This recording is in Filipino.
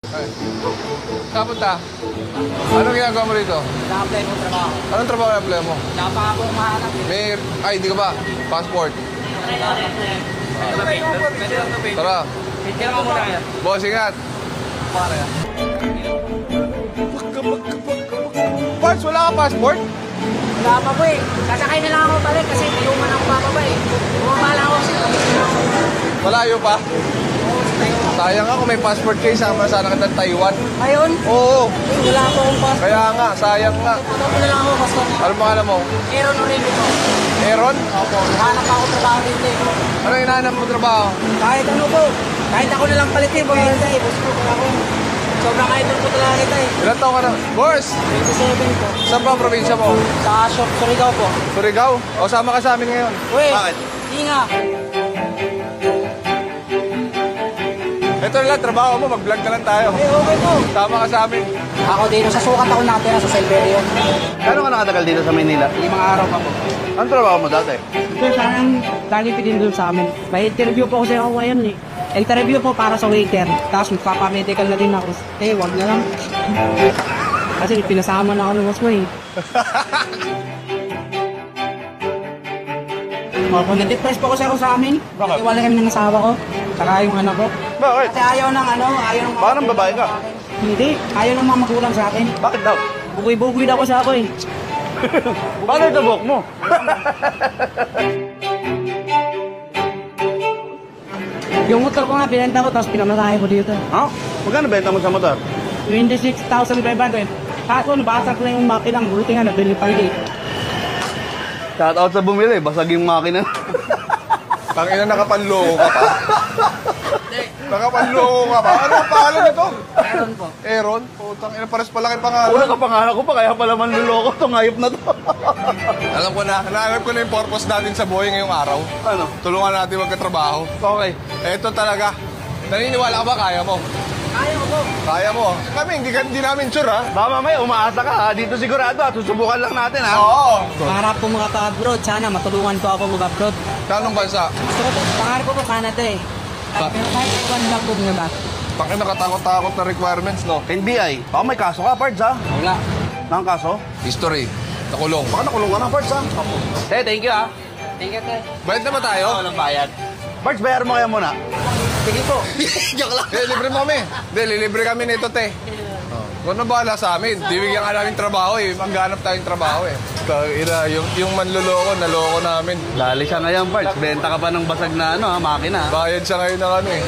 Ay. Saan punta? Anong ginagawa mo rito? Na-apply mo trabaho. Anong trabaho na-apply mo? Napa ako mahanap. May... Ay, hindi ka ba? Passport. Tara. Kaya mo muna yan. Boss, ingat. Para yan. Parts, wala ka passport? Wala pa po eh. Sasakay na lang ako balik kasi tayuman ako bababa eh. Bumabala ako sa Malayo pa? Sayang nga kung may passport kayo, sama sana kita Taiwan. Ayun? Oo. Wala po akong passport. Kaya nga, sayang nga. Ano na lang ako passport. Ano pangalan mo? Aaron Orlando po. Aaron? Opo. Hanap ako trabaho dito eh. Ano hinahanap mo trabaho? Kahit ano po. Kahit ako na lang palitin po. Boss po ako. Sobrang idol po talaga kita eh. Ilan taon ka na? Boss! 27 po. Saan ba ang probinsya mo? Sa shop, Surigao po. Surigao? O sama ka sa amin ngayon? Uy! Bakit? Inga! Ito na lang, trabaho mo, mag-vlog na lang tayo. Okay po. Sama ka sa amin. Ako dito sa sukat ako natin sa Silverio. Gano'n ka nakatagal dito sa Maynila? 5 araw pa po. Anong trabaho mo dati? Ito parang talipid din doon sa amin. May interview po kasi ako ngayon eh. Interview po para sa waiter. Tapos magpapamedical na din ako. Eh, wag na lang. Kasi pinasama na ako ng boss mo eh. Nag-depress po kasi ako sa amin. Bakit? Iwala kami ng asawa ko. Saka yung anak ko. Bakit? Kasi ayaw ng ayaw ng Parang babae ka. Hindi, ayaw ng mga magulang sa akin. Bakit daw? Bugoy-bugoy daw ko sa ako eh. Paano ito buhok mo? Yung motor ko nga, binenta ko, tapos pinamatahe ko dito. Ha? Magkano benta mo sa motor? 26,500. Kaso, nabasag na yung makinang, buti nga, nabili pa rin. Shout out sa bumili, basag yung makina. Tangina, nakapanloko ka pa. Nakapanloko ka pa. Ano ang pangalan nito? Meron po. Aaron? Putang ina, pares palaki pangalan. Una kapangalan ko pa, kaya pala manluloko itong hayop na to. Alam ko na, nahanap ko na yung purpose natin sa buhay ngayong araw. Ano? Tulungan natin magkatrabaho. Okay. Eto talaga. Naniniwala ka ba kaya mo? Kaya ko po. Kaya mo. Kami, hindi namin sure ha. Baka mamaya umaasa ka ha. Dito sigurado ha. Susubukan lang natin ha. Oo. Pangarap po makaka-abroad. Sana matulungan ko ako mag-abroad. Kanong bansa? Gusto ko po, pangarap ko po Canada eh. Pero kahit one lang po nga ba? Pakina nakatakot-takot na requirements, no? NBI. Baka may kaso ka, Pards ha. Wala. Nang kaso? History. Nakulong. Baka nakulong ka na, Pards ha. Thank you ha. Thank you, Tay. Bayad na ba tayo? Walang bayad. Pards, bayar mo kaya muna. Sige po. Joke lang. Libre mo kami. Hindi, lilibre kami nito, te. Kung ano bahala sa amin, bibigyan ka namin trabaho eh. Maghanap tayong trabaho eh. Ina, yung manluloko, naloko namin. Lali siya ngayon, Pards. Benta ka pa ng basag na ano ha, makina. Bayad siya ngayon ng ano eh.